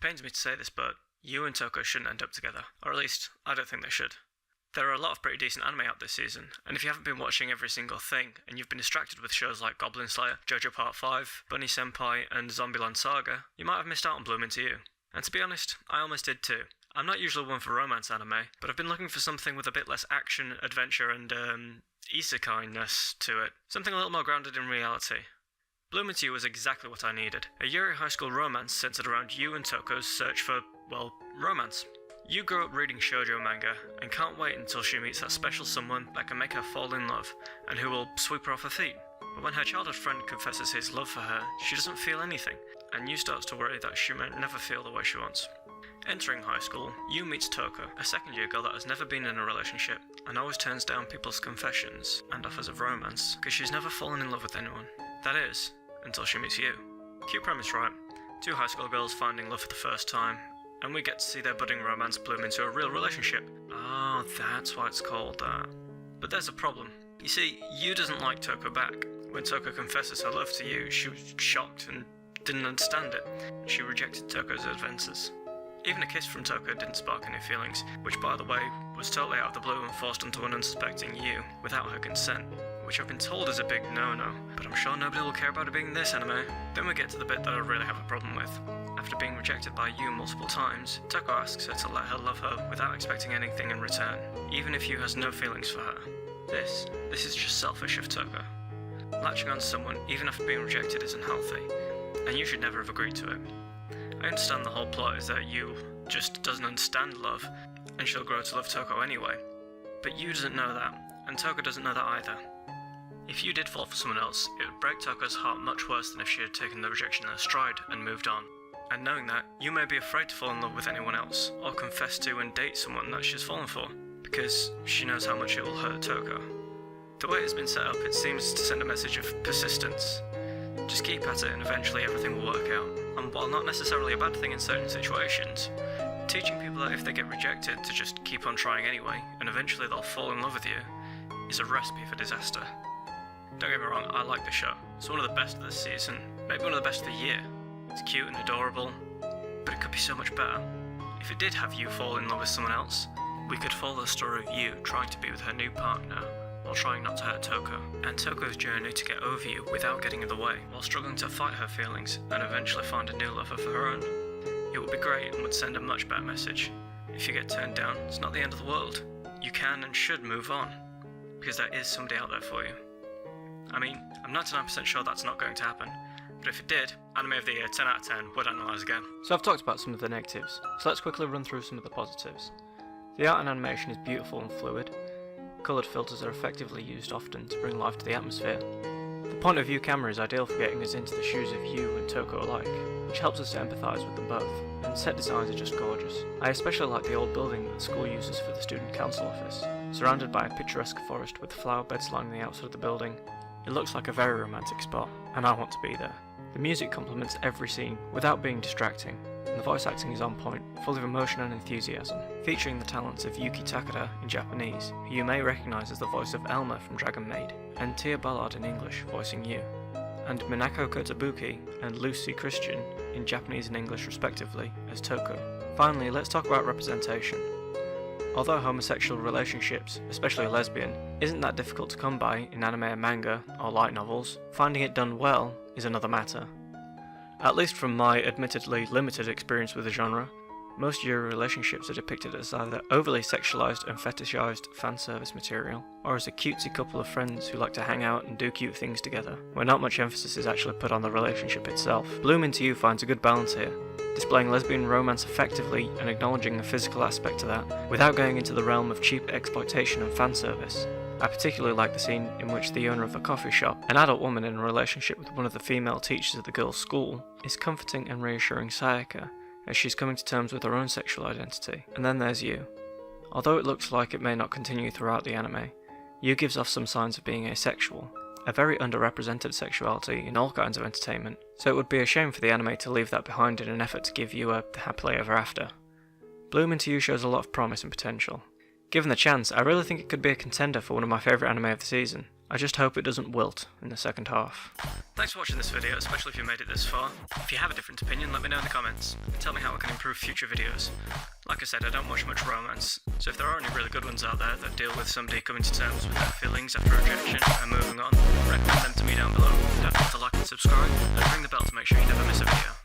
It pains me to say this, but Yu and Toko shouldn't end up together. Or at least, I don't think they should. There are a lot of pretty decent anime out this season, and if you haven't been watching every single thing, and you've been distracted with shows like Goblin Slayer, JoJo Part 5, Bunny Senpai, and Zombieland Saga, you might have missed out on Bloom Into You. And to be honest, I almost did too. I'm not usually one for romance anime, but I've been looking for something with a bit less action, adventure, and isekai-ness to it. Something a little more grounded in reality. Bloom Into You was exactly what I needed. A Yuri high school romance centered around Yu and Toko's search for, well, romance. Yu grew up reading shoujo manga, and can't wait until she meets that special someone that can make her fall in love, and who will sweep her off her feet. But when her childhood friend confesses his love for her, she doesn't feel anything, and Yu starts to worry that she might never feel the way she wants. Entering high school, Yu meets Toko, a second-year girl that has never been in a relationship, and always turns down people's confessions and offers of romance, because she's never fallen in love with anyone. That is, until she meets Yu. Cute premise, right? Two high school girls finding love for the first time, and we get to see their budding romance bloom into a real relationship. Oh, that's why it's called that. But there's a problem. You see, Yu doesn't like Toko back. When Toko confesses her love to Yu, she was shocked and didn't understand it. She rejected Toko's advances. Even a kiss from Toko didn't spark any feelings, which by the way, was totally out of the blue and forced onto an unsuspecting Yu, without her consent. Which I've been told is a big no-no, but I'm sure nobody will care about it being this anime. Then we get to the bit that I really have a problem with. After being rejected by Yu multiple times, Toko asks her to let her love her without expecting anything in return, even if Yu has no feelings for her. This is just selfish of Toko. Latching on to someone, even after being rejected, isn't healthy, and you should never have agreed to it. I understand the whole plot is that Yu just doesn't understand love, and she'll grow to love Toko anyway. But Yu doesn't know that, and Toko doesn't know that either. If Yu did fall for someone else, it would break Toko's heart much worse than if she had taken the rejection in her stride and moved on. And knowing that, Yu may be afraid to fall in love with anyone else, or confess to and date someone that she's fallen for, because she knows how much it will hurt Toko. The way it's been set up, it seems to send a message of persistence. Just keep at it and eventually everything will work out. And while not necessarily a bad thing in certain situations, teaching people that if they get rejected to just keep on trying anyway, and eventually they'll fall in love with you, is a recipe for disaster. Don't get me wrong, I like the show. It's one of the best of this season, maybe one of the best of the year. It's cute and adorable, but it could be so much better. If it did have Yu fall in love with someone else, we could follow the story of Yu trying to be with her new partner, while trying not to hurt Toko, and Toko's journey to get over Yu without getting in the way, while struggling to fight her feelings and eventually find a new lover for her own. It would be great and would send a much better message. If you get turned down, it's not the end of the world. You can and should move on, because there is somebody out there for you. I mean, I'm 99% sure that's not going to happen, but if it did, Anime of the Year 10 out of 10 would analyse again. So I've talked about some of the negatives, so let's quickly run through some of the positives. The art and animation is beautiful and fluid. Coloured filters are effectively used often to bring life to the atmosphere. The point of view camera is ideal for getting us into the shoes of Yu and Toko alike, which helps us to empathise with them both, and set designs are just gorgeous. I especially like the old building that the school uses for the student council office. Surrounded by a picturesque forest with flower beds lining the outside of the building, it looks like a very romantic spot, and I want to be there. The music complements every scene without being distracting, and the voice acting is on point, full of emotion and enthusiasm, featuring the talents of Yuki Takada in Japanese, who you may recognise as the voice of Elma from Dragon Maid, and Tia Ballard in English voicing Yu, and Minako Kotobuki and Lucy Christian in Japanese and English respectively as Toko. Finally, let's talk about representation. Although homosexual relationships, especially lesbian, isn't that difficult to come by in anime and manga or light novels, finding it done well is another matter. At least from my admittedly limited experience with the genre, most Yuri relationships are depicted as either overly sexualized and fetishized fan service material, or as a cutesy couple of friends who like to hang out and do cute things together, where not much emphasis is actually put on the relationship itself. Bloom Into You finds a good balance here, displaying lesbian romance effectively and acknowledging the physical aspect to that, without going into the realm of cheap exploitation and fan service. I particularly like the scene in which the owner of a coffee shop, an adult woman in a relationship with one of the female teachers at the girls' school, is comforting and reassuring Sayaka as she's coming to terms with her own sexual identity. And then there's Yu. Although it looks like it may not continue throughout the anime, Yu gives off some signs of being asexual, a very underrepresented sexuality in all kinds of entertainment, so it would be a shame for the anime to leave that behind in an effort to give Yu a happily ever after. Bloom Into You shows a lot of promise and potential. Given the chance, I really think it could be a contender for one of my favourite anime of the season. I just hope it doesn't wilt in the second half. Thanks for watching this video, especially if you made it this far. If you have a different opinion, let me know in the comments. Tell me how I can improve future videos. Like I said, I don't watch much romance, so if there are any really good ones out there that deal with somebody coming to terms with their feelings after rejection and moving on, recommend them to me down below. Don't forget to like and subscribe, and ring the bell to make sure you never miss a video.